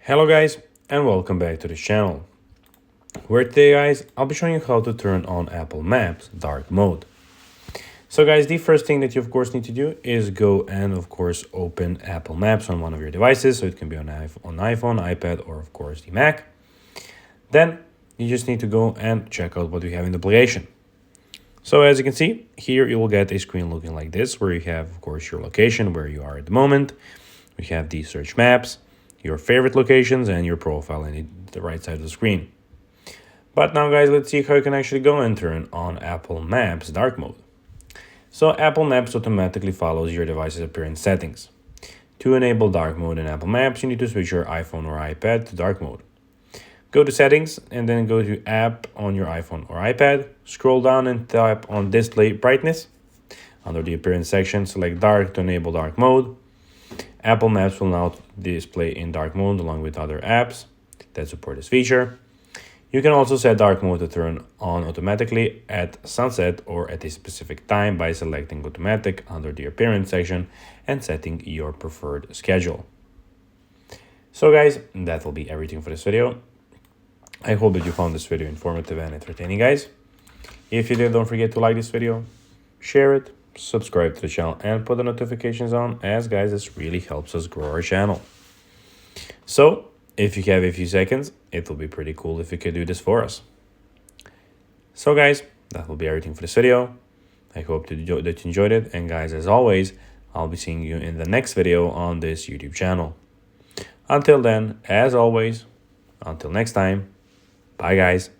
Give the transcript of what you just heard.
Hello guys and welcome back to this channel, where today guys I'll be showing you how to turn on Apple Maps dark mode. So guys, the first thing that you of course need to do is go and of course open Apple Maps on one of your devices. So it can be on iPhone, iPad, or of course the Mac. Then you just need to go and check out what we have in the application. So as you can see here, you will get a screen looking like this, where you have of course your location, where you are at the moment. We have the search maps, your favorite locations, and your profile in the right side of the screen. But now guys, let's see how you can actually go and turn on Apple Maps dark mode. So Apple Maps automatically follows your device's appearance settings. To enable dark mode in Apple Maps, you need to switch your iPhone or iPad to dark mode. Go to settings and then go to app on your iPhone or iPad. Scroll down and tap on display brightness. Under the appearance section, select dark to enable dark mode. Apple Maps will now display in dark mode along with other apps that support this feature. You can also set dark mode to turn on automatically at sunset or at a specific time by selecting automatic under the appearance section and setting your preferred schedule. So guys, that will be everything for this video. I hope that you found this video informative and entertaining, guys. If you did, don't forget to like this video, share it, subscribe to the channel, and put the notifications on, as guys, this really helps us grow our channel. So if you have a few seconds, it will be pretty cool if you could do this for us. So guys, that will be everything for this video. I hope that you enjoyed it, and guys, as always, I'll be seeing you in the next video on this YouTube channel. Until then, as always, until next time, bye guys.